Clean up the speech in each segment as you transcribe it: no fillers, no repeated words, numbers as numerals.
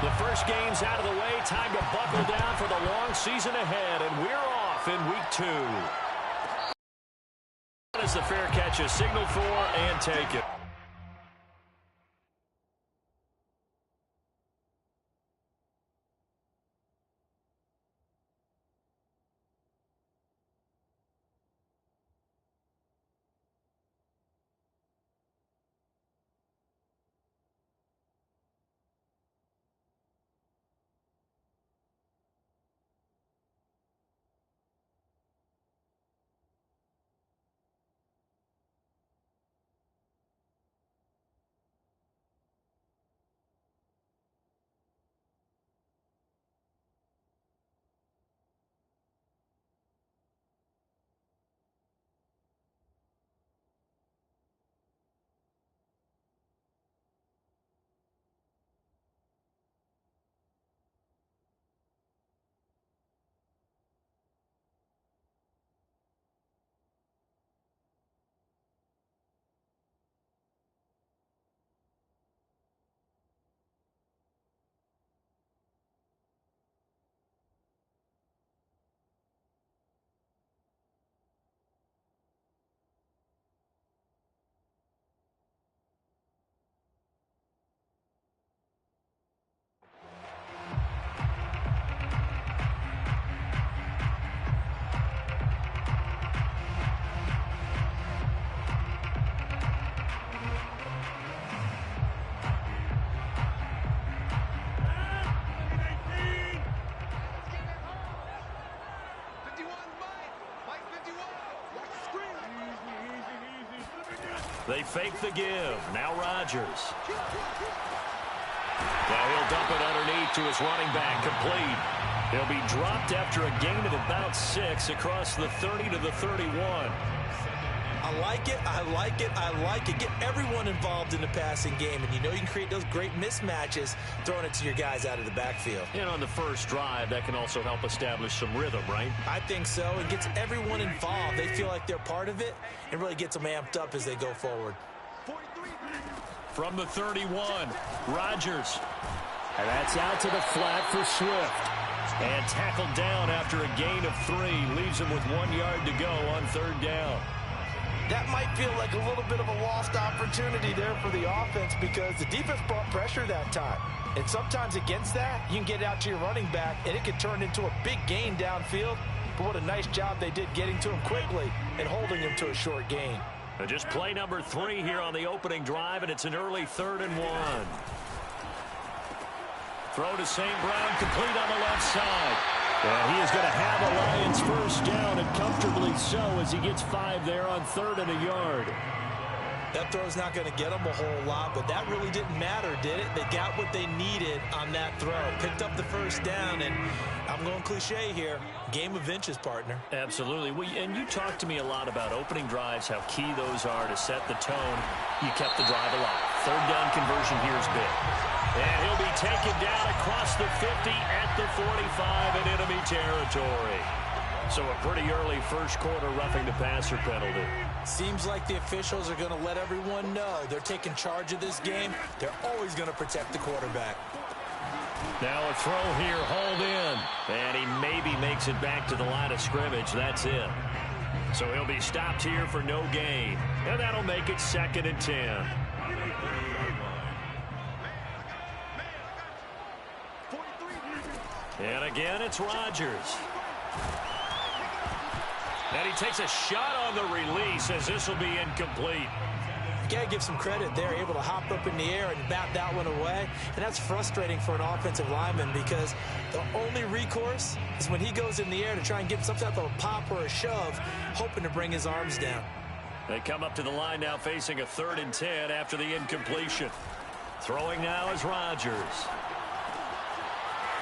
The first game's out of the way. Time to buckle down for the long season ahead, and we're off in week 2. As the fair catch is signaled for and taken. They fake the give. Now Rodgers. Now he'll dump it underneath to his running back. Complete. He'll be dropped after a gain of about 6 across the 30 to the 31. I like it. I like it. I like it. Get everyone involved in the passing game, and you know you can create those great mismatches throwing it to your guys out of the backfield. And on the first drive, that can also help establish some rhythm, right? I think so. It gets everyone involved. They feel like they're part of it and really gets them amped up as they go forward. From the 31, Rodgers. And that's out to the flat for Swift. And tackled down after a gain of 3. Leaves him with 1 yard to go on 3rd down. That might feel like a little bit of a lost opportunity there for the offense because the defense brought pressure that time. And sometimes against that, you can get out to your running back, and it can turn into a big gain downfield. But what a nice job they did getting to him quickly and holding him to a short gain. And just play number 3 here on the opening drive, and it's an early 3rd and 1. Throw to St. Brown, complete on the left side. And he is going to have a Lions first down, and comfortably so as he gets 5 there on 3rd and a yard. That throw's not going to get them a whole lot, but that really didn't matter, did it? They got what they needed on that throw. Picked up the first down, and I'm going cliche here. Game of inches, partner. Absolutely. And you talked to me a lot about opening drives, how key those are to set the tone. You kept the drive alive. 3rd down conversion here is big. And he'll be taken down across the 50 at the 45 in enemy territory. So a pretty early first quarter roughing the passer penalty. Seems like the officials are going to let everyone know they're taking charge of this game. They're always going to protect the quarterback. Now a throw here, hauled in. And he maybe makes it back to the line of scrimmage. That's it. So he'll be stopped here for no gain. And that'll make it 2nd and 10. And again, it's Rodgers. And he takes a shot on the release as this will be incomplete. You got to give some credit there, able to hop up in the air and bat that one away. And that's frustrating for an offensive lineman because the only recourse is when he goes in the air to try and get some type of a pop or a shove, hoping to bring his arms down. They come up to the line now facing a 3rd and 10 after the incompletion. Throwing now is Rodgers.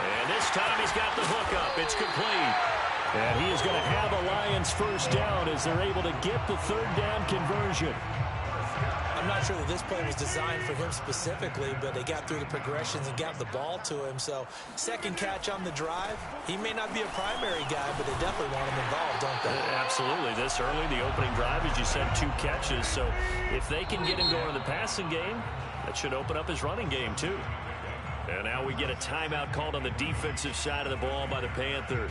And this time he's got the hook up. It's complete. And he is going to have a Lions first down as they're able to get the 3rd down conversion. I'm not sure that this play was designed for him specifically, but they got through the progressions and got the ball to him. So 2nd catch on the drive. He may not be a primary guy, but they definitely want him involved, don't they? Absolutely. This early, the opening drive, as you said, 2 catches. So if they can get him going in the passing game, that should open up his running game too. And now we get a timeout called on the defensive side of the ball by the Panthers.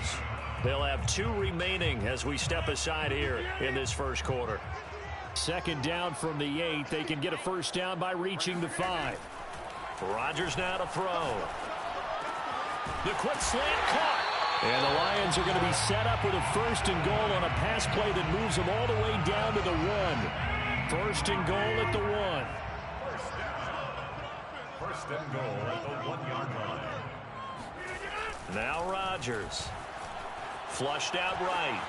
They'll have 2 remaining as we step aside here in this first quarter. Second down from the 8. They can get a first down by reaching the 5. Rodgers now to throw. The quick slant caught. And the Lions are going to be set up with a first and goal on a pass play that moves them all the way down to the 1. First and goal at the 1. First and goal at the 1-yard line. Now Rodgers. Flushed out right.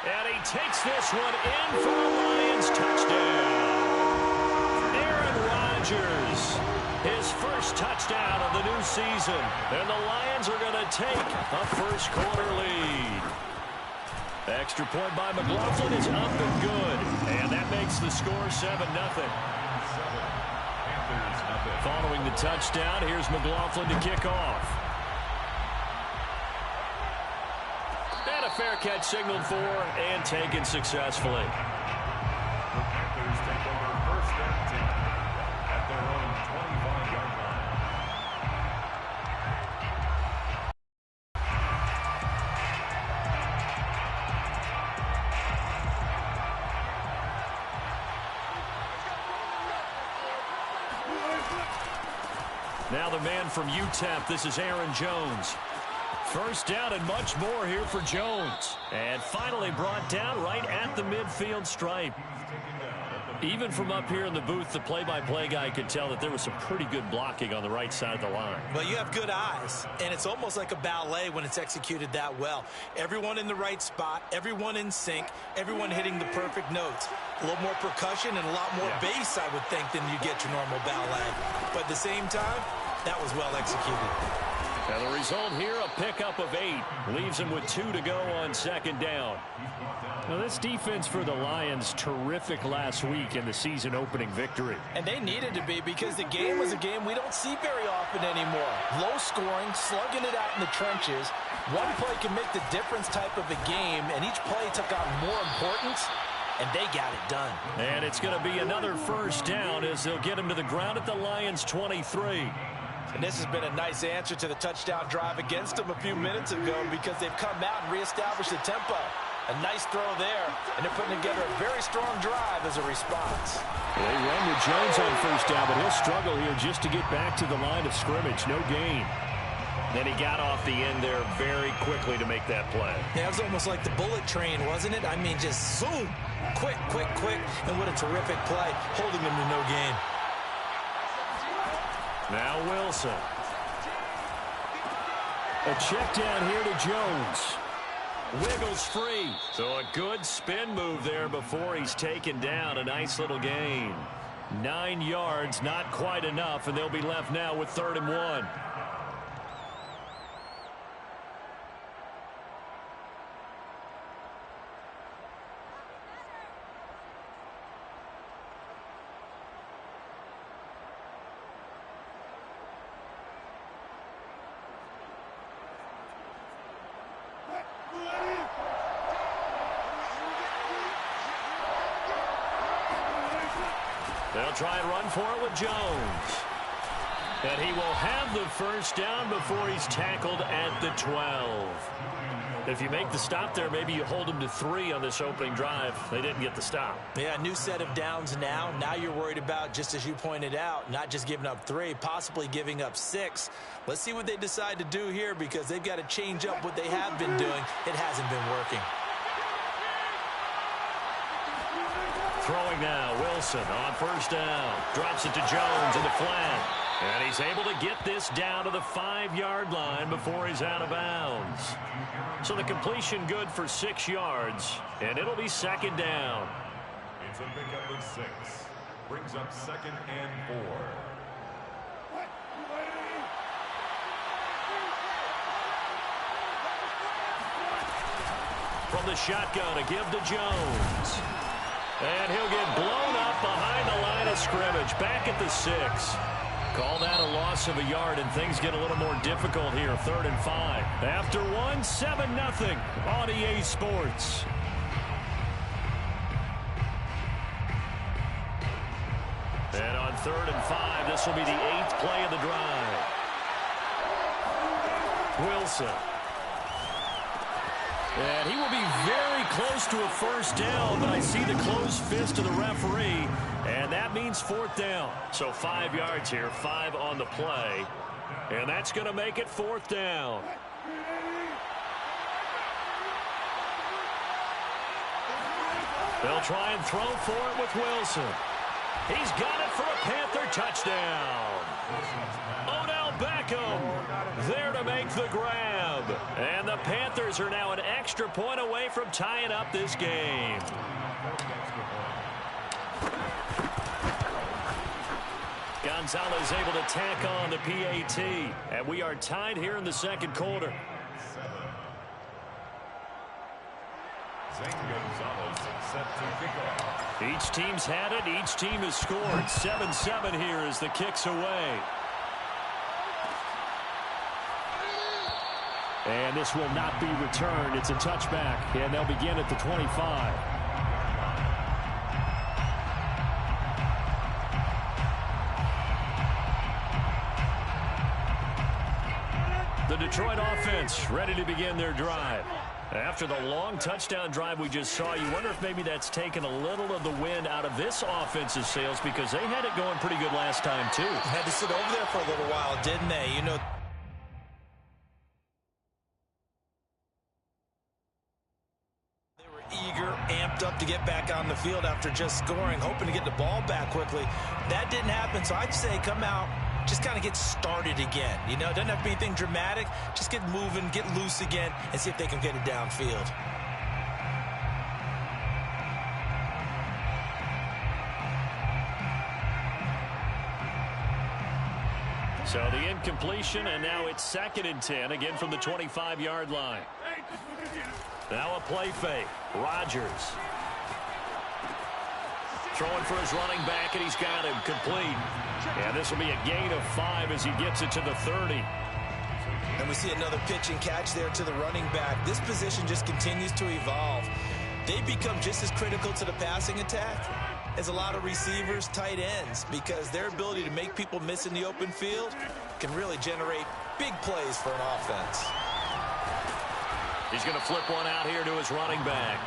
And he takes this one in for a Lions touchdown. Aaron Rodgers. His first touchdown of the new season. And the Lions are going to take a first quarter lead. Extra point by McLaughlin is up and good. And that makes the score 7-0. Following the touchdown, here's McLaughlin to kick off. And a fair catch signaled for and taken successfully. The Panthers take over first and 10 at their own 25-yard line. Now the man from UTEP, this is Aaron Jones. First down and much more here for Jones. And finally brought down right at the midfield stripe. Even from up here in the booth, the play-by-play guy could tell that there was some pretty good blocking on the right side of the line. Well, you have good eyes, and it's almost like a ballet when it's executed that well. Everyone in the right spot, everyone in sync, everyone hitting the perfect notes. A little more percussion and a lot more bass, I would think, than you get your normal ballet. But at the same time, that was well executed. And the result here, a pickup of 8. Leaves him with 2 to go on second down. Now, this defense for the Lions, terrific last week in the season opening victory. And they needed to be, because the game was a game we don't see very often anymore. Low scoring, slugging it out in the trenches. One play can make the difference type of a game, and each play took on more importance, and they got it done. And it's going to be another first down as they'll get him to the ground at the Lions' 23. And this has been a nice answer to the touchdown drive against them a few minutes ago, because they've come out and reestablished the tempo. A nice throw there, and they're putting together a very strong drive as a response. They run with Jones on first down, but he'll struggle here just to get back to the line of scrimmage. No gain. Then he got off the end there very quickly to make that play. Yeah, it was almost like the bullet train, wasn't it? I mean, just zoom. Quick, quick, quick. And what a terrific play, holding them to no gain. Now Wilson. A check down here to Jones. Wiggles free. So a good spin move there before he's taken down. A nice little gain. 9 yards, not quite enough, and they'll be left now with 3rd and 1. They'll try and run for it with Jones. And he will have the first down before he's tackled at the 12. If you make the stop there, maybe you hold him to 3 on this opening drive. They didn't get the stop. Yeah, new set of downs now. Now you're worried about, just as you pointed out, not just giving up 3, possibly giving up 6. Let's see what they decide to do here, because they've got to change up what they have been doing. It hasn't been working. Throwing now, Wilson on first down. Drops it to Jones in the flat. And he's able to get this down to the 5-yard line before he's out of bounds. So the completion good for 6 yards, and it'll be second down. It's a pickup of 6. Brings up 2nd and 4. From the shotgun, a give to Jones. And he'll get blown up behind the line of scrimmage, back at the 6. Call that a loss of a yard, and things get a little more difficult here, 3rd and 5. After 1, 7-0 on EA Sports. And on 3rd and 5, this will be the 8th play of the drive. Wilson. And he will be very close to a first down, but I see the closed fist of the referee, and that means fourth down. So 5 yards here, 5 on the play, and that's going to make it fourth down. They'll try and throw for it with Wilson. He's got it for a Panther touchdown. Odell Beckham there to make the grab. And the Panthers are now an extra point away from tying up this game. Gonzalez able to tack on the PAT. And we are tied here in the second quarter. Each team's had it. Each team has scored. 7-7 here as the kick's away. And this will not be returned. It's a touchback, and they'll begin at the 25. The Detroit offense ready to begin their drive. After the long touchdown drive we just saw, you wonder if maybe that's taken a little of the wind out of this offense's sails, because they had it going pretty good last time, too. Had to sit over there for a little while, didn't they? You know, they were eager, amped up to get back on the field after just scoring, hoping to get the ball back quickly. That didn't happen, so I'd say come out, just kind of get started again. You know, it doesn't have to be anything dramatic. Just get moving, get loose again, and see if they can get it downfield. So the incompletion, and now it's 2nd and 10, again from the 25-yard line. Now a play fake. Rodgers throwing for his running back, and he's got him complete. And this will be a gain of 5 as he gets it to the 30. And we see another pitch and catch there to the running back. This position just continues to evolve. They become just as critical to the passing attack as a lot of receivers, tight ends, because their ability to make people miss in the open field can really generate big plays for an offense. He's going to flip one out here to his running back.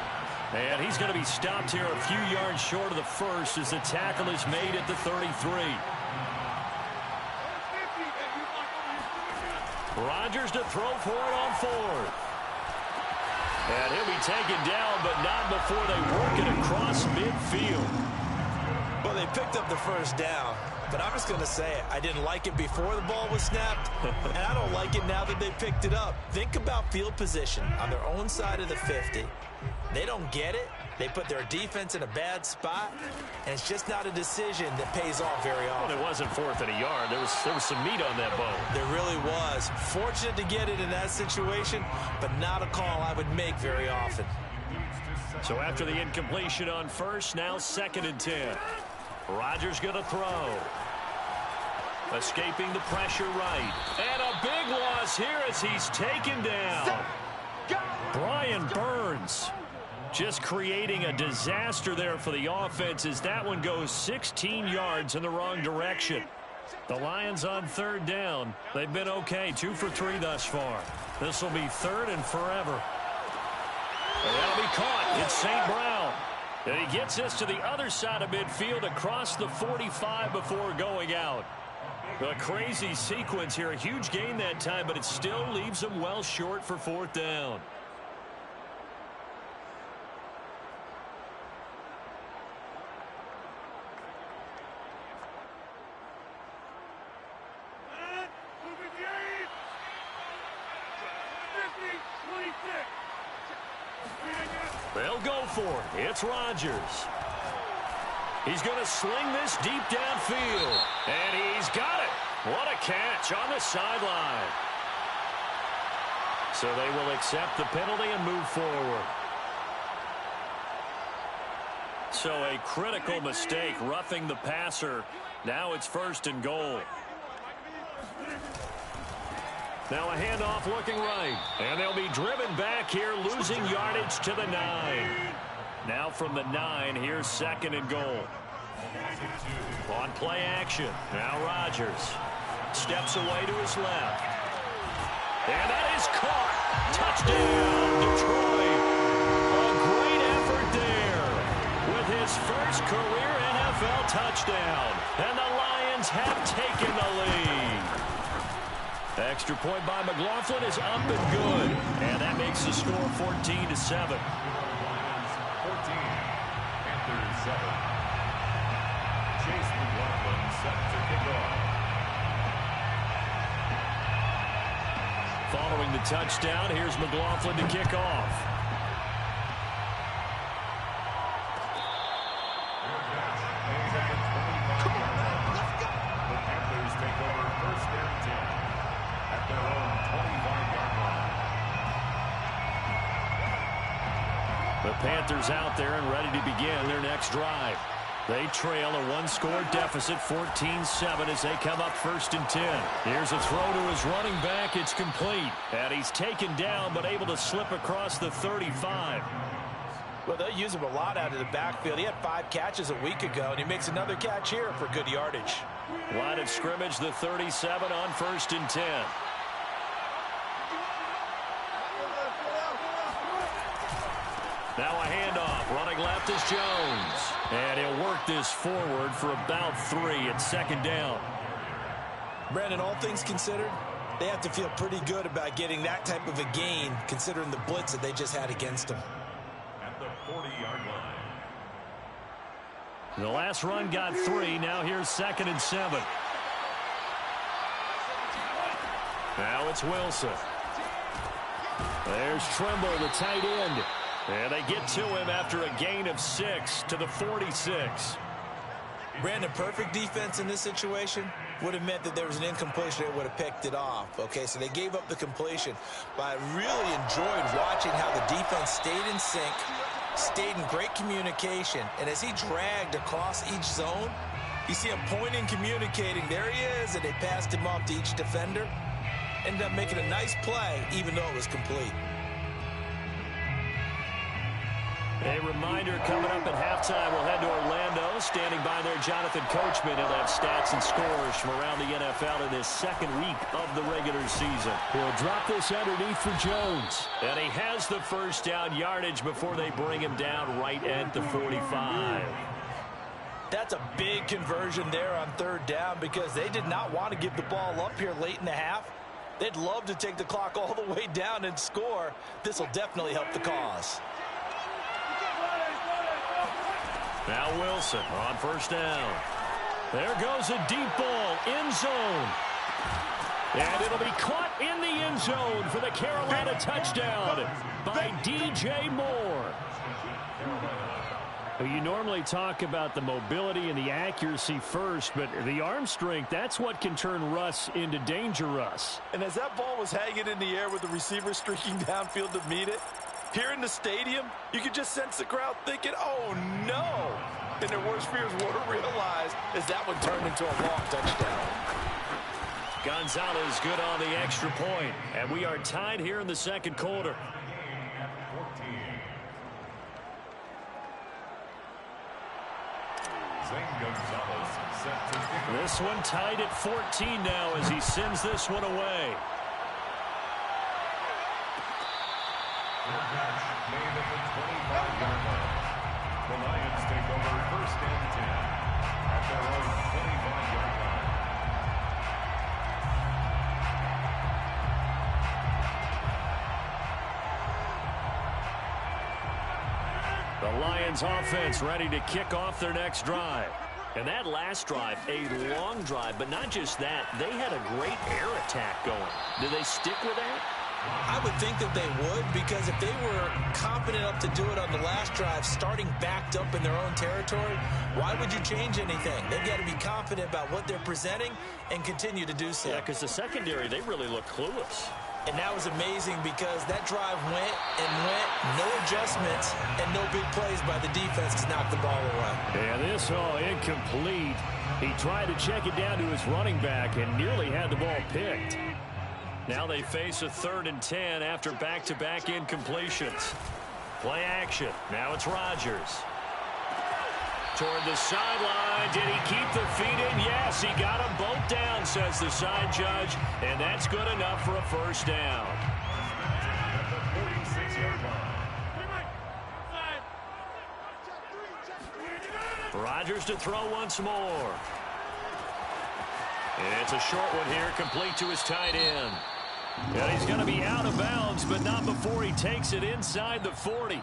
And he's going to be stopped here a few yards short of the first as the tackle is made at the 33. Rodgers to throw for it on 4th. And he'll be taken down, but not before they work it across midfield. Well, they picked up the first down, but I'm just going to say it. I didn't like it before the ball was snapped, and I don't like it now that they picked it up. Think about field position on their own side of the 50. They don't get it. They put their defense in a bad spot, and it's just not a decision that pays off very often. Well, it wasn't 4th and a yard. There was some meat on that bone. There really was. Fortunate to get it in that situation, but not a call I would make very often. So after the incompletion on first, now 2nd and 10. Rodgers going to throw. Escaping the pressure right. And a big loss here as he's taken down. Brian Burns just creating a disaster there for the offense as that one goes 16 yards in the wrong direction. The Lions on 3rd down. They've been okay, 2 for 3 thus far. This will be 3rd and forever. And that'll be caught. It's St. Brown. And he gets this to the other side of midfield across the 45 before going out. A crazy sequence here. A huge gain that time, but it still leaves them well short for 4th down. They'll go for it. It's Rodgers. He's going to sling this deep downfield. And he's got it. What a catch on the sideline. So they will accept the penalty and move forward. So a critical mistake, roughing the passer. Now it's 1st and goal. Now a handoff looking right. And they'll be driven back here, losing yardage to the 9. Now from the 9, here's 2nd and goal. On play action. Now Rodgers steps away to his left. And that is caught. Touchdown, Detroit. A great effort there with his first career NFL touchdown. And the Lions have taken the lead. Extra point by McLaughlin is up and good. And that makes the score 14-7. 14, Panthers 7. Chase McLaughlin set to kick off. Following the touchdown, here's McLaughlin to kick off. The Panthers take over first and 10 at their own 25-yard line. The Panthers out there and ready to begin their next drive. They trail a one-score deficit, 14-7, as they come up first and 10. Here's a throw to his running back. It's complete. And he's taken down but able to slip across the 35. Well, they use him a lot out of the backfield. He had 5 catches a week ago, and he makes another catch here for good yardage. Line of scrimmage, the 37 on first and 10. Now a handoff. Running left is Jones. And he'll work this forward for about 3 at second down. Brandon, all things considered, they have to feel pretty good about getting that type of a gain, considering the blitz that they just had against them. At the 40-yard line. The last run got 3. Now here's second and 7. Now it's Wilson. There's Trimble, the tight end. And they get to him after a gain of 6 to the 46. Brandon, perfect defense in this situation would have meant that there was an incompletion that would have picked it off. Okay, so they gave up the completion. But I really enjoyed watching how the defense stayed in sync, stayed in great communication. And as he dragged across each zone, you see him pointing, communicating. There he is, and they passed him off to each defender. Ended up making a nice play, even though it was complete. A reminder coming up at halftime. We'll head to Orlando. Standing by there, Jonathan Coachman. He'll have stats and scores from around the NFL in this second week of the regular season. He'll drop this underneath for Jones. And he has the first down yardage before they bring him down right at the 45. That's a big conversion there on third down because they did not want to give the ball up here late in the half. They'd love to take the clock all the way down and score. This will definitely help the cause. Now Wilson on first down. There goes a deep ball, end zone. And it'll be caught in the end zone for the Carolina touchdown by DJ Moore. Well, you normally talk about the mobility and the accuracy first, but the arm strength, that's what can turn Russ into danger Russ. And as that ball was hanging in the air with the receiver streaking downfield to meet it, here in the stadium, you could just sense the crowd thinking, oh, no. And their worst fears would have realized as that one turned into a long touchdown. Gonzalez good on the extra point. And we are tied here in the second quarter. This one tied at 14 now as he sends this one away. Made at the 25-yard line. The Lions take over first and 10 at their own 25-yard line. The Lions offense ready to kick off their next drive. And that last drive, a long drive, but not just that. They had a great air attack going. Do they stick with that? I would think that they would, because if they were confident enough to do it on the last drive, starting backed up in their own territory, why would you change anything? They've got to be confident about what they're presenting and continue to do so. Yeah, because the secondary, they really look clueless. And that was amazing because that drive went and went, no adjustments, and no big plays by the defense to knock the ball away. Yeah, this all incomplete. He tried to check it down to his running back and nearly had the ball picked. Now they face a 3rd and 10 after back-to-back incompletions. Play action. Now it's Rodgers. toward the sideline. Did he keep the feet in? Yes, he got them both down, says the side judge. And that's good enough for a first down. At the 46-yard line. Rodgers to throw once more. And it's a short one here, complete to his tight end. And he's going to be out of bounds, but not before he takes it inside the 40.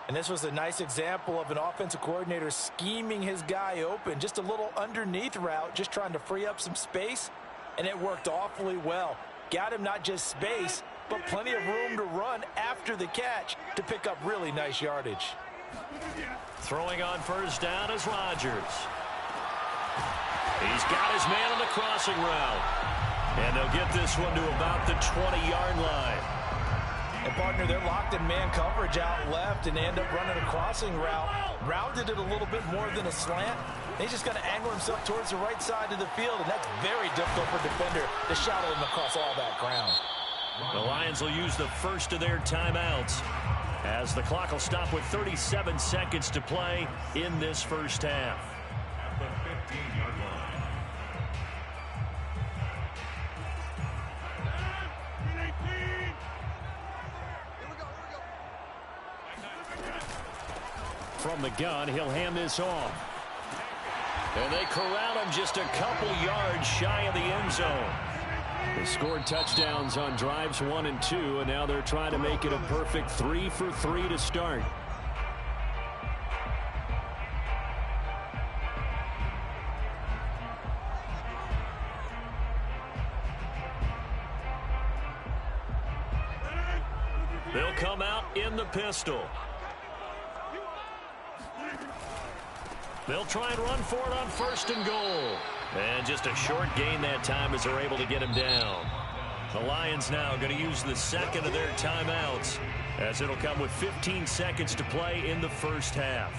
And this was a nice example of an offensive coordinator scheming his guy open. Just a little underneath route, just trying to free up some space, and it worked awfully well. Got him not just space, but plenty of room to run after the catch to pick up really nice yardage. Throwing on first down is Rodgers. He's got his man on the crossing route. And they'll get this one to about the 20-yard line. And, partner, they're locked in man coverage out left, and they end up running a crossing route. Rounded it a little bit more than a slant. He's just going to angle himself towards the right side of the field, and that's very difficult for a defender to shadow him across all that ground. The Lions will use the first of their timeouts as the clock will stop with 37 seconds to play in this first half. At the 15-yard line. From the gun, he'll hand this off. And they corral him just a couple yards shy of the end zone. They scored touchdowns on drives 1 and 2, and now they're trying to make it a perfect 3 for 3 to start. They'll come out in the pistol. They'll try and run for it on first and goal. And just a short gain that time as they're able to get him down. The Lions now going to use the second of their timeouts as it'll come with 15 seconds to play in the first half.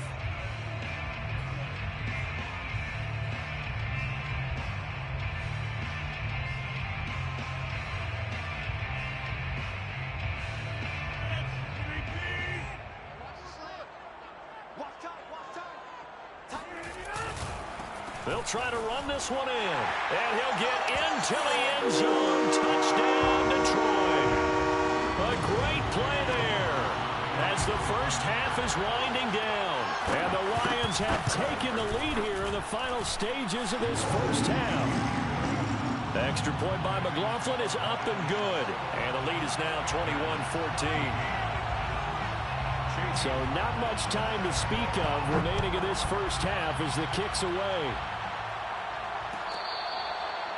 They'll try to run this one in. And he'll get into the end zone. Touchdown, Detroit. A great play there as the first half is winding down. And the Lions have taken the lead here in the final stages of this first half. The extra point by McLaughlin is up and good. And the lead is now 21-14. So not much time to speak of remaining in this first half as the kick's away.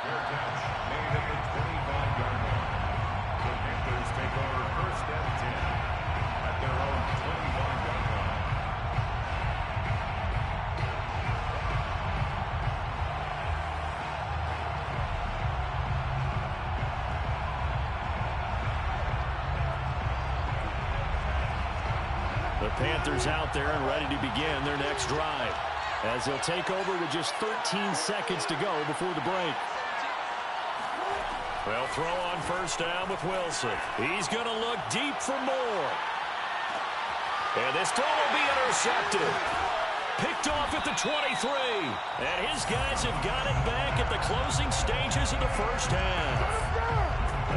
Fair catch made at the 25-yard line. The Panthers take over first and 10 at their own 25-yard line. The Panthers out there and ready to begin their next drive as they'll take over with just 13 seconds to go before the break. They'll throw on first down with Wilson. He's going to look deep for more. And this throw will be intercepted. Picked off at the 23. And his guys have got it back at the closing stages of the first half.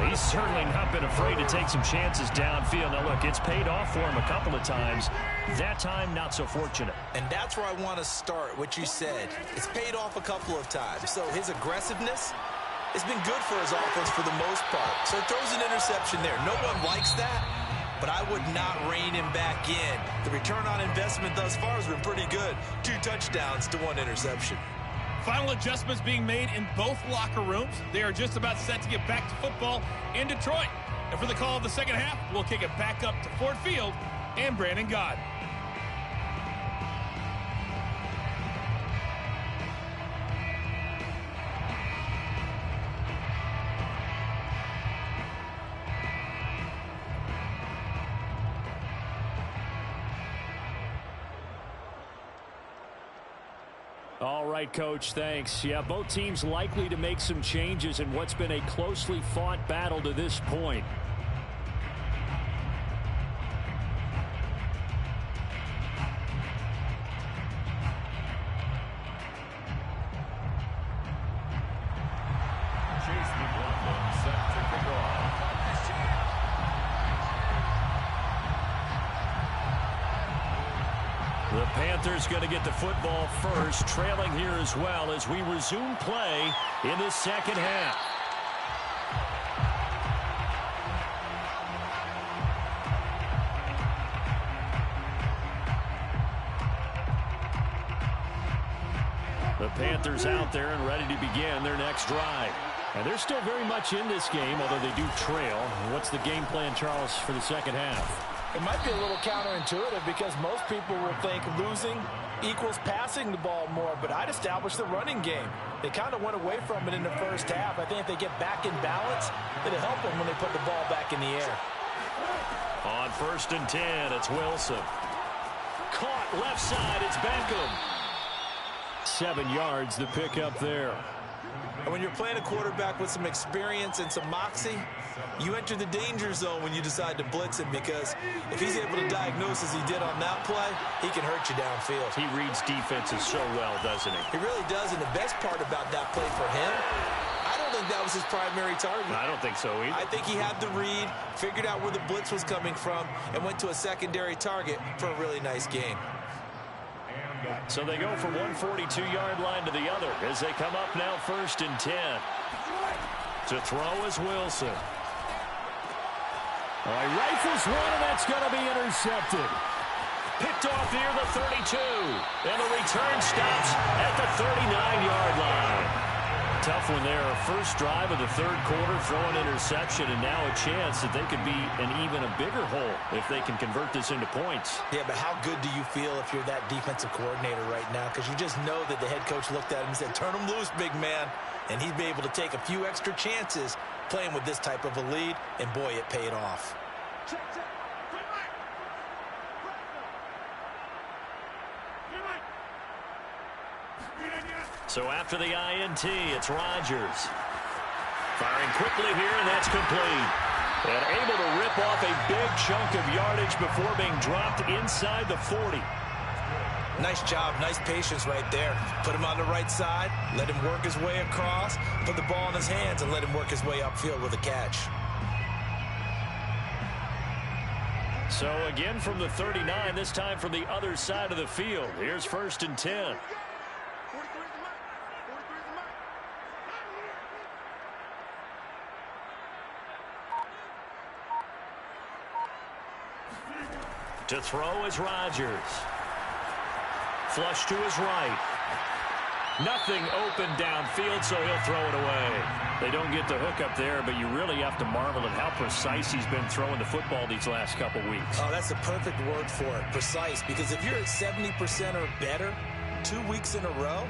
He's certainly not been afraid to take some chances downfield. Now, look, it's paid off for him a couple of times. That time, not so fortunate. And that's where I want to start, what you said. It's paid off a couple of times. So his aggressiveness has been good for his offense for the most part. So he throws an interception there. No one likes that, but I would not rein him back in. The return on investment thus far has been pretty good. 2 touchdowns to 1 interception. Final adjustments being made in both locker rooms. They are just about set to get back to football in Detroit. And for the call of the second half, we'll kick it back up to Ford Field and Brandon Gott. All right, Coach, thanks. Yeah, both teams likely to make some changes in what's been a closely fought battle to this point. Panthers going to get the football first, trailing here as well as we resume play in the second half. The Panthers out there and ready to begin their next drive. And they're still very much in this game, although they do trail. What's the game plan, Charles, for the second half? It might be a little counterintuitive because most people will think losing equals passing the ball more, but I'd establish the running game. They kind of went away from it in the first half. I think if they get back in balance, it'll help them when they put the ball back in the air. On 1st and 10, it's Wilson. Caught left side, it's Beckham. 7 yards to pick up there. And when you're playing a quarterback with some experience and some moxie, you enter the danger zone when you decide to blitz him, because if he's able to diagnose as he did on that play, he can hurt you downfield. He reads defenses so well, doesn't he? He really does, and the best part about that play for him, I don't think that was his primary target. I don't think so either. I think he had the read, figured out where the blitz was coming from, and went to a secondary target for a really nice game. So they go from one 42-yard line to the other as they come up now 1st and 10. To throw is Wilson. All right, rifles one, and that's going to be intercepted. Picked off near the 32. And the return stops at the 39-yard line. Tough one there. First drive of the third quarter, throw an interception, and now a chance that they could be in even a bigger hole if they can convert this into points. Yeah, but how good do you feel if you're that defensive coordinator right now? Because you just know that the head coach looked at him and said, turn him loose, big man. And he'd be able to take a few extra chances playing with this type of a lead, and boy, it paid off. So after the INT, it's Rodgers. Firing quickly here, and that's complete. And able to rip off a big chunk of yardage before being dropped inside the 40. Nice job, nice patience right there. Put him on the right side, let him work his way across, put the ball in his hands, and let him work his way upfield with a catch. So again from the 39, this time from the other side of the field. Here's 1st and 10. To throw is Rodgers. Flush to his right. Nothing open downfield, so he'll throw it away. They don't get the hook up there, but you really have to marvel at how precise he's been throwing the football these last couple weeks. Oh, that's the perfect word for it, precise, because if you're at 70% or better 2 weeks in a row,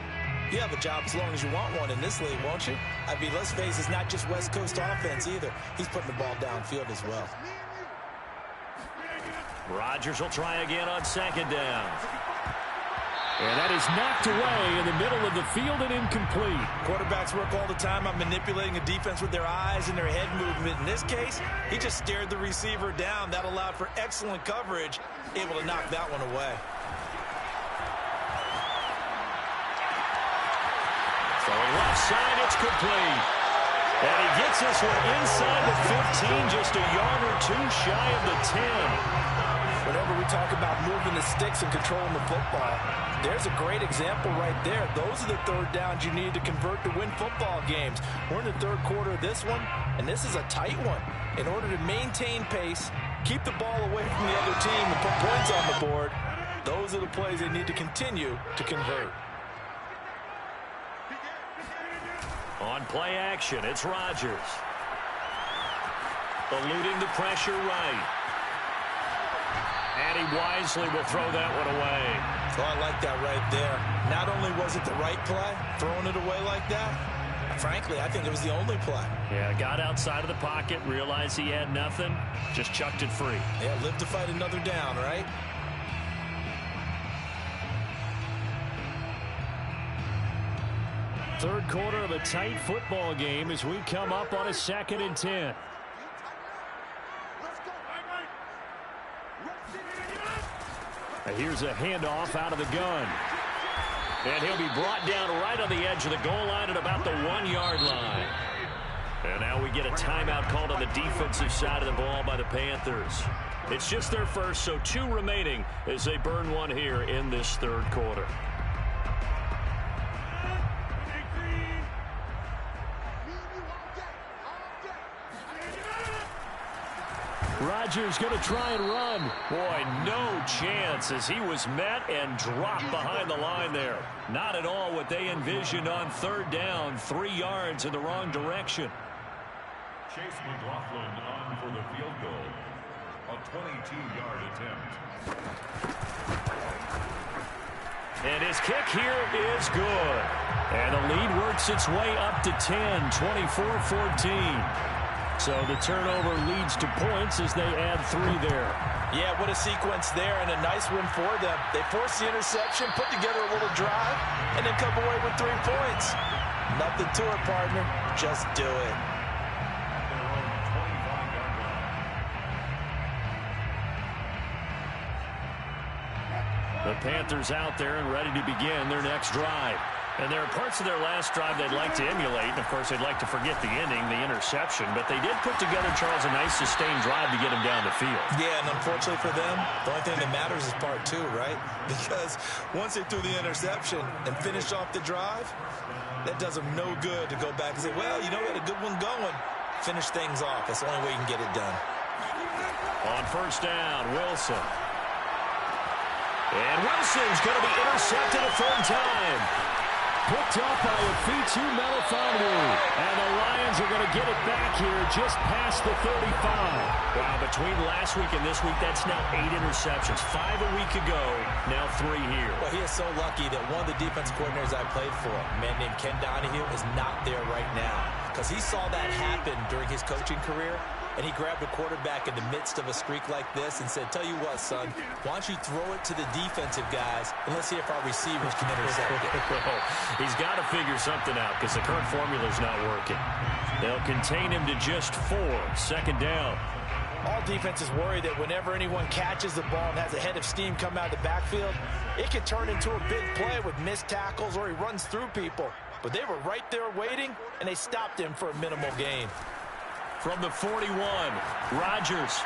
you have a job as long as you want one in this league, won't you? I mean, let's face it, it's not just West Coast offense either. He's putting the ball downfield as well. Rodgers will try again on 2nd down. And that is knocked away in the middle of the field and incomplete. Quarterbacks work all the time on manipulating a defense with their eyes and their head movement. In this case, he just stared the receiver down. That allowed for excellent coverage, able to knock that one away. Throwing left side, it's complete. And he gets this one inside the 15, just a yard or two shy of the 10. Whenever we talk about moving the sticks and controlling the football, there's a great example right there. Those are the third downs you need to convert to win football games. We're in the third quarter of this one, and this is a tight one. In order to maintain pace, keep the ball away from the other team, and put points on the board, those are the plays they need to continue to convert. On play action, it's Rodgers. Eluding the pressure right. And he wisely will throw that one away. So I like that right there. Not only was it the right play, throwing it away like that, frankly, I think it was the only play. Yeah, got outside of the pocket, realized he had nothing, just chucked it free. Yeah, live to fight another down, right? Third quarter of a tight football game as we come up on a 2nd and 10. And here's a handoff out of the gun. And he'll be brought down right on the edge of the goal line at about the 1-yard line. And now we get a timeout called on the defensive side of the ball by the Panthers. It's just their first, so 2 remaining as they burn one here in this third quarter. Rodgers going to try and run. Boy, no chance as he was met and dropped behind the line there. Not at all what they envisioned on third down. 3 yards in the wrong direction. Chase McLaughlin on for the field goal. A 22-yard attempt. And his kick here is good. And the lead works its way up to 10, 24-14. So the turnover leads to points as they add 3 there. Yeah, what a sequence there, and a nice win for them. They forced the interception, put together a little drive, and then come away with 3 points. Nothing to it, partner. Just do it. The Panthers out there and ready to begin their next drive. And there are parts of their last drive they'd like to emulate. And, of course, they'd like to forget the ending, the interception. But they did put together, Charles, a nice sustained drive to get him down the field. Yeah, and unfortunately for them, the only thing that matters is part 2, right? Because once they threw the interception and finished off the drive, that does them no good to go back and say, well, you know, we had a good one going. Finish things off. That's the only way you can get it done. On first down, Wilson. And Wilson's going to be intercepted a third time. Picked up by Afitu Melifonwu. And the Lions are going to get it back here just past the 35. Wow, between last week and this week, that's now 8 interceptions. 5 a week ago, now 3 here. Well, he is so lucky that one of the defensive coordinators I played for, a man named Ken Donahue, is not there right now. Because he saw that happen during his coaching career. And he grabbed a quarterback in the midst of a streak like this and said, tell you what, son, why don't you throw it to the defensive guys, and let's see if our receivers can intercept it. He's got to figure something out because the current formula's not working. They'll contain him to just 4. Second down. All defenses worry that whenever anyone catches the ball and has a head of steam come out of the backfield, it could turn into a big play with missed tackles or he runs through people. But they were right there waiting, and they stopped him for a minimal gain. From the 41, Rodgers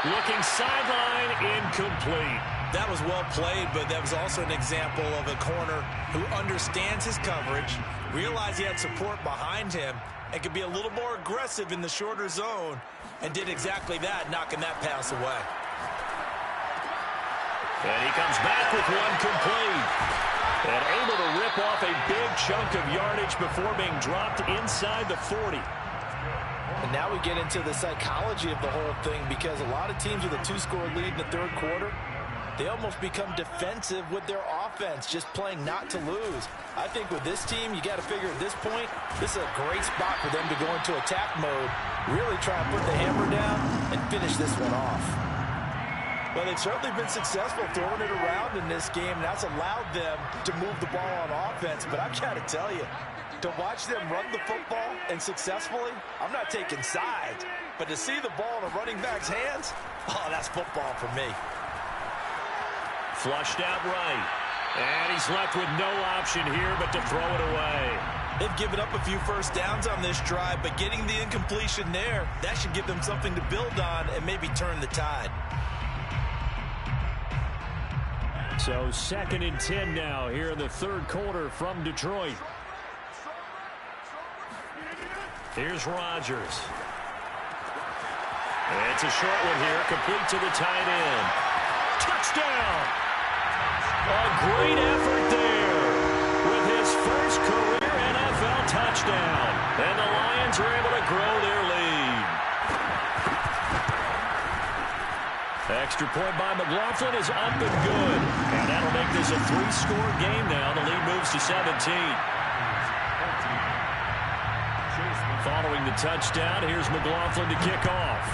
looking sideline, incomplete. That was well played, but that was also an example of a corner who understands his coverage, realized he had support behind him, and could be a little more aggressive in the shorter zone, and did exactly that, knocking that pass away. And he comes back with one complete. And able to rip off a big chunk of yardage before being dropped inside the 40. And now we get into the psychology of the whole thing, because a lot of teams with a 2-score lead in the third quarter, they almost become defensive with their offense, just playing not to lose. I think with this team, you got to figure at this point, this is a great spot for them to go into attack mode, really try and put the hammer down and finish this one off. Well, they've certainly been successful throwing it around in this game, and that's allowed them to move the ball on offense. But I've got to tell you, to watch them run the football and successfully, I'm not taking sides, but to see the ball in a running back's hands, oh, that's football for me. Flushed out right, and he's left with no option here but to throw it away. They've given up a few first downs on this drive, but getting the incompletion there, that should give them something to build on and maybe turn the tide. So 2nd and 10 now here in the third quarter from Detroit. Here's Rodgers. It's a short one here, complete to the tight end. Touchdown! A great effort there with his first career NFL touchdown. And the Lions are able to grow their lead. Extra point by McLaughlin is up and good. And that'll make this a 3-score game now. The lead moves to 17. Following the touchdown, here's McLaughlin to kick off.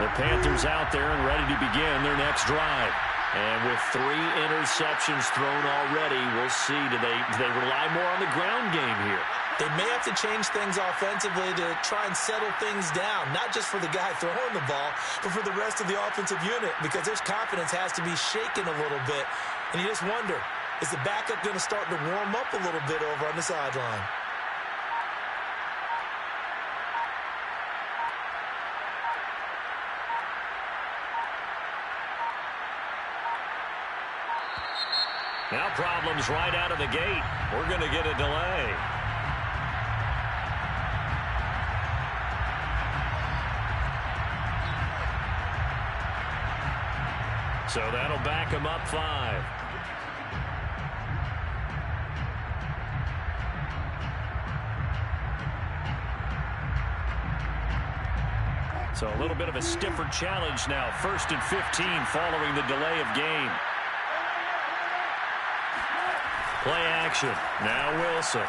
The Panthers out there and ready to begin their next drive. And with 3 interceptions thrown already, we'll see. Do they rely more on the ground game here? They may have to change things offensively to try and settle things down, not just for the guy throwing the ball, but for the rest of the offensive unit, because their confidence has to be shaken a little bit. And you just wonder, is the backup going to start to warm up a little bit over on the sideline? Now problems right out of the gate. We're going to get a delay. So that'll back him up 5. So a little bit of a stiffer challenge now. 1st and 15 following the delay of game. Play action. Now Wilson.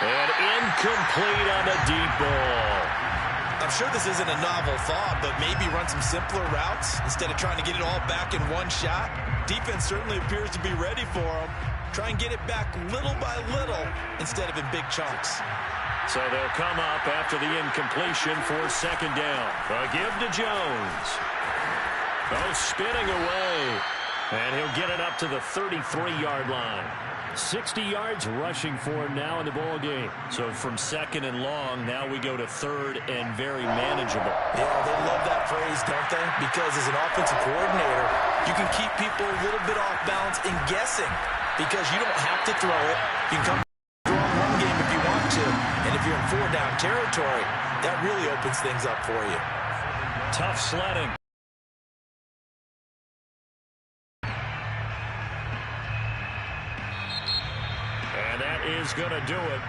And incomplete on the deep ball. I'm sure this isn't a novel thought, but maybe run some simpler routes instead of trying to get it all back in one shot. Defense certainly appears to be ready for him. Try and get it back little by little instead of in big chunks. So they'll come up after the incompletion for 2nd down. A give to Jones. Oh, spinning away. And he'll get it up to the 33-yard line. 60 yards rushing for him now in the ball game. So from 2nd and long, now we go to 3rd and very manageable. Yeah, they love that phrase, don't they? Because as an offensive coordinator, you can keep people a little bit off balance and guessing because you don't have to throw it. You can come throw on one game if you want to. And if you're in 4-down territory, that really opens things up for you. Tough sledding. And that is going to do it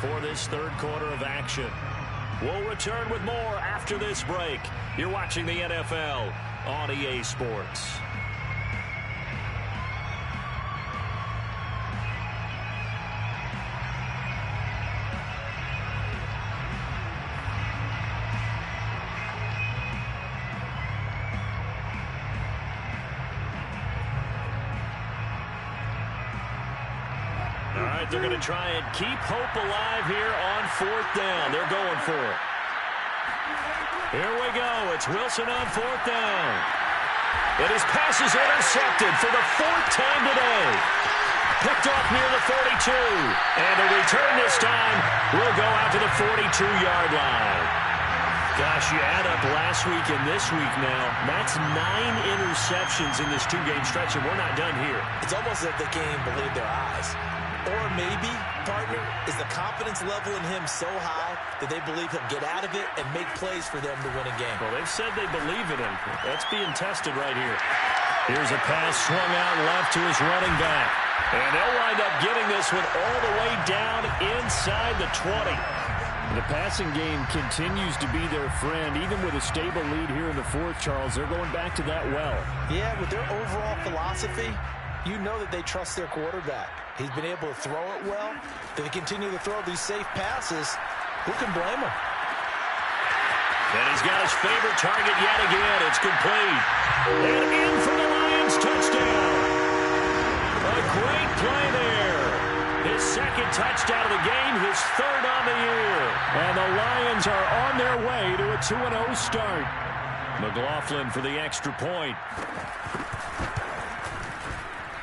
for this 3rd quarter of action. We'll return with more after this break. You're watching the NFL on EA Sports. They're going to try and keep hope alive here on 4th down. They're going for it. Here we go. It's Wilson on 4th down. And his pass is intercepted for the 4th time today. Picked off near the 42. And the return this time will go out to the 42-yard line. Gosh, you add up last week and this week now. That's 9 interceptions in this 2-game stretch, and we're not done here. It's almost as if they can't even believe their eyes. Or maybe, partner, is the confidence level in him so high that they believe he'll get out of it and make plays for them to win a game. Well, they've said they believe in him. That's being tested right here. Here's a pass swung out left to his running back. And they'll wind up getting this one all the way down inside the 20. The passing game continues to be their friend. Even with a stable lead here in the 4th, Charles, they're going back to that well. Yeah, with their overall philosophy, you know that they trust their quarterback. He's been able to throw it well. They continue to throw these safe passes. Who can blame him? And he's got his favorite target yet again. It's complete. And in for the Lions touchdown. A great play there. His 2nd touchdown of the game, his 3rd on the year. And the Lions are on their way to a 2-0 start. McLaughlin for the extra point.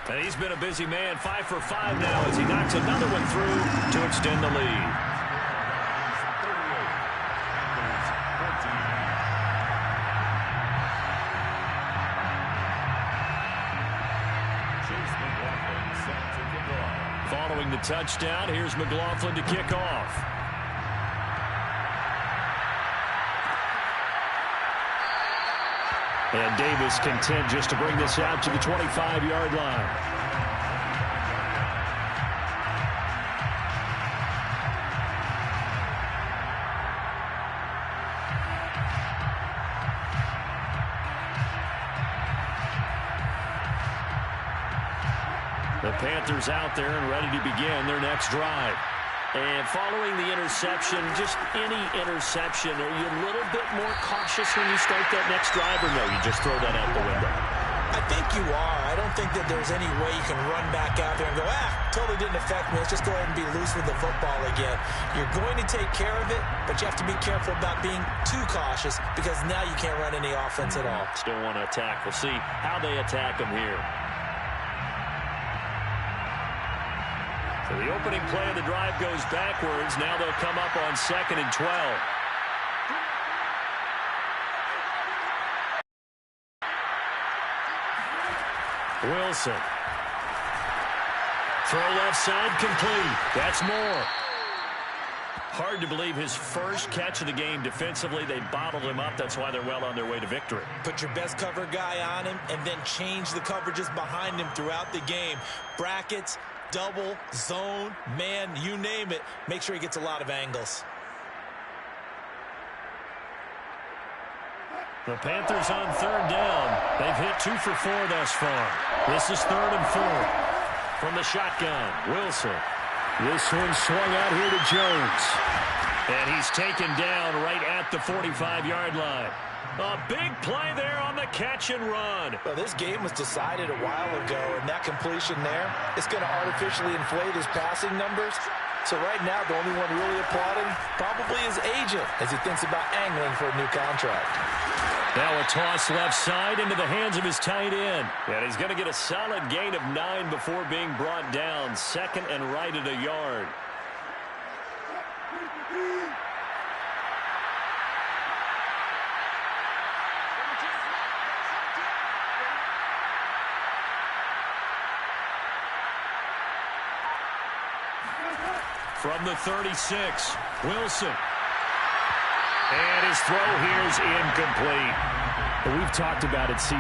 And he's been a busy man, 5 for 5 now as he knocks another one through to extend the lead. Following the touchdown, here's McLaughlin to kick off. And Davis content just to bring this out to the 25-yard line. The Panthers out there and ready to begin their next drive. And following the interception, just any interception, are you a little bit more cautious when you start that next drive, or no, you just throw that out the window? I think you are. I don't think that there's any way you can run back out there and go, totally didn't affect me. Let's just go ahead and be loose with the football again. You're going to take care of it, but you have to be careful about being too cautious because now you can't run any offense at all. Still want to attack. We'll see how they attack them here. So the opening play of the drive goes backwards. Now they'll come up on 2nd and 12. Wilson. Throw left side complete. That's Moore. Hard to believe his first catch of the game defensively. They bottled him up. That's why they're well on their way to victory. Put your best cover guy on him and then change the coverages behind him throughout the game. Brackets, double, zone, man, you name it. Make sure he gets a lot of angles. The Panthers on 3rd down. They've hit 2 for 4 thus far. This is 3rd and 4. From the shotgun, Wilson. This one swung out here to Jones. And he's taken down right at the 45-yard line. A big play there on the catch and run. Well, this game was decided a while ago, and that completion there is going to artificially inflate his passing numbers. So right now, the only one really applauding probably his agent as he thinks about angling for a new contract. Now a toss left side into the hands of his tight end. And he's going to get a solid gain of 9 before being brought down. 2nd and right at a yard. From the 36, Wilson. And his throw here is incomplete. We've talked about it, see.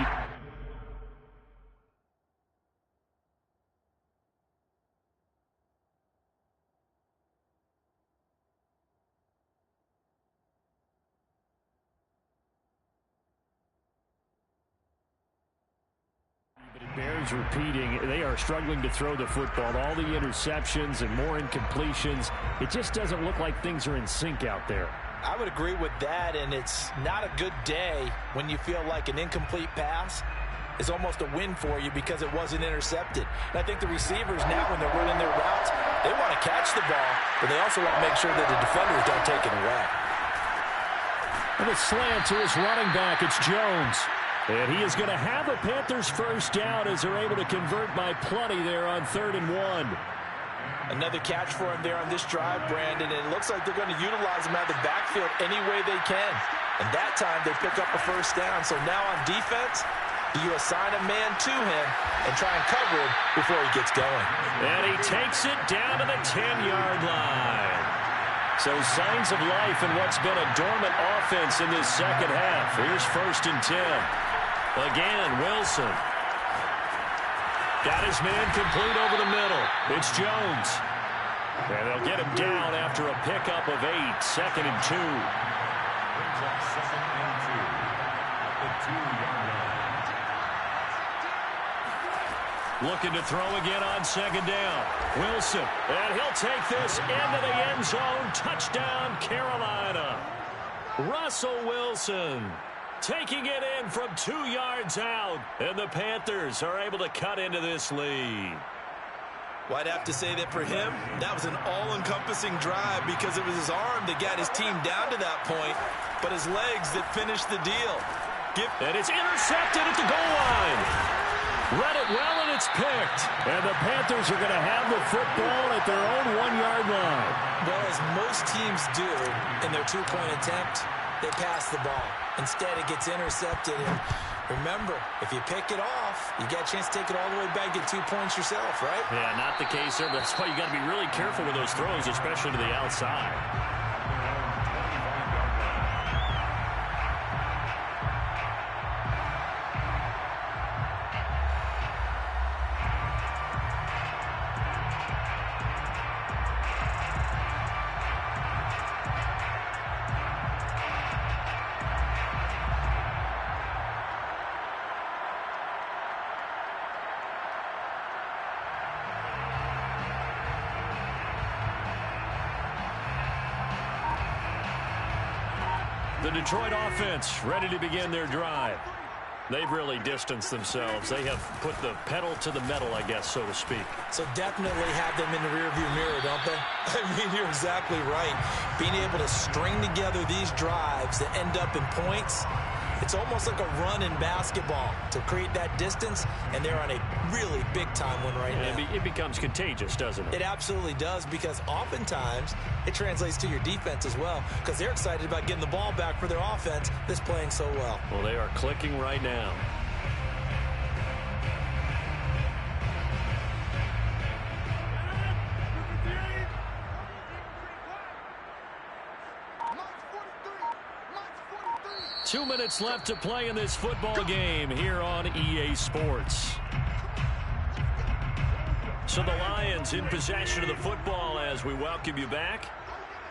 But it bears repeating, they are struggling to throw the football. All the interceptions and more incompletions. It just doesn't look like things are in sync out there. I would agree with that, and it's not a good day when you feel like an incomplete pass is almost a win for you because it wasn't intercepted. And I think the receivers now, when they're running their routes, they want to catch the ball, but they also want to make sure that the defenders don't take it away. And a slant to his running back. It's Jones. And he is going to have a Panthers first down as they're able to convert by plenty there on 3rd and 1. Another catch for him there on this drive, Brandon, and it looks like they're going to utilize him out of the backfield any way they can. And that time they pick up a first down. So now on defense, do you assign a man to him and try and cover him before he gets going? And he takes it down to the 10-yard line. So signs of life in what's been a dormant offense in this second half. Here's 1st and 10. Again, Wilson. Got his man complete over the middle. It's Jones. And they'll get him down after a pickup of 8. 2nd and 2. Brings up 2nd and 2 at the 2-yard line. Looking to throw again on 2nd down. Wilson. And he'll take this into the end zone. Touchdown, Carolina. Russell Wilson. Taking it in from 2 yards out. And the Panthers are able to cut into this lead. Well, I'd have to say that for him, that was an all-encompassing drive because it was his arm that got his team down to that point, but his legs that finished the deal. And it's intercepted at the goal line. Read it well, and it's picked. And the Panthers are going to have the football at their own 1-yard line. Well, as most teams do in their 2-point attempt, they pass the ball. Instead, it gets intercepted. And remember, if you pick it off, you got a chance to take it all the way back, get 2 points yourself, right? Yeah, not the case there. That's why you got to be really careful with those throws, especially to the outside. The Detroit offense ready to begin their drive. They've really distanced themselves. They have put the pedal to the metal, I guess, so to speak. So definitely have them in the rearview mirror, don't they? I mean, you're exactly right. Being able to string together these drives that end up in points, it's almost like a run in basketball to create that distance, and they're on a really big-time one right now. It becomes contagious, doesn't it? It absolutely does, because oftentimes it translates to your defense as well, because they're excited about getting the ball back for their offense that's playing so well. Well, they are clicking right now. Two minutes left to play in this football game here on EA Sports. So the Lions in possession of the football as we welcome you back.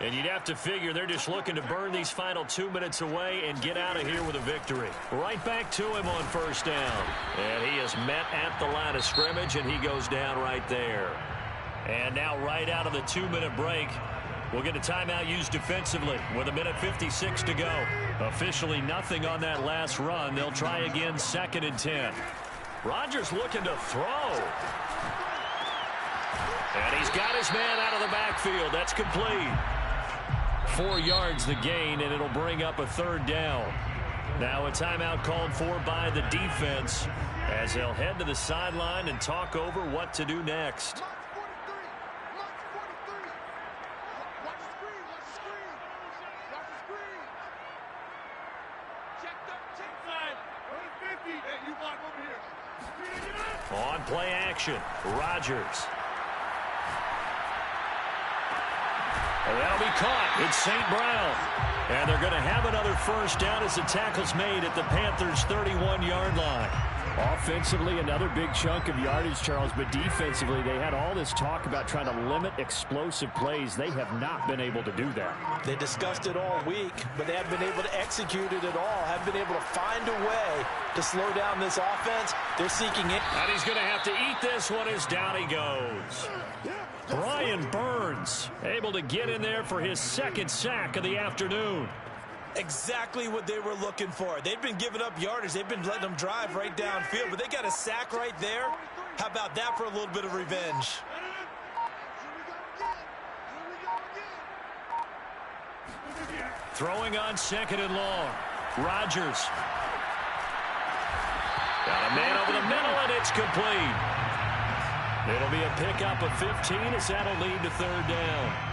And you'd have to figure they're just looking to burn these final 2 minutes away and get out of here with a victory. Right back to him on first down. And he is met at the line of scrimmage, and he goes down right there. And now right out of the 2-minute break, we'll get a timeout used defensively with 1:56 to go. Officially nothing on that last run. They'll try again 2nd and 10. Rodgers looking to throw. And he's got his man out of the backfield. That's complete. 4 yards the gain, and it'll bring up a 3rd down. Now a timeout called for by the defense as they'll head to the sideline and talk over what to do next. On play action, Rodgers. And that'll be caught. It's St. Brown. And they're going to have another first down as the tackle's made at the Panthers' 31-yard line. Offensively, another big chunk of yardage, Charles, but defensively, they had all this talk about trying to limit explosive plays. They have not been able to do that. They discussed it all week, but they haven't been able to execute it at all. Haven't been able to find a way to slow down this offense. They're seeking it. And he's going to have to eat this one as down he goes. Brian Burns able to get in there for his 2nd sack of the afternoon. Exactly what they were looking for. They've been giving up yardage. They've been letting them drive right downfield, but they got a sack right there. How about that for a little bit of revenge? Throwing on 2nd and long. Rodgers. Got a man over the middle, and it's complete. It'll be a pickup of 15 as that'll lead to 3rd down.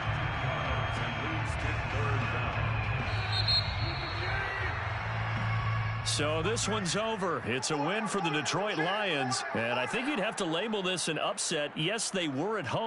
So this one's over. It's a win for the Detroit Lions, and I think you'd have to label this an upset. Yes, they were at home.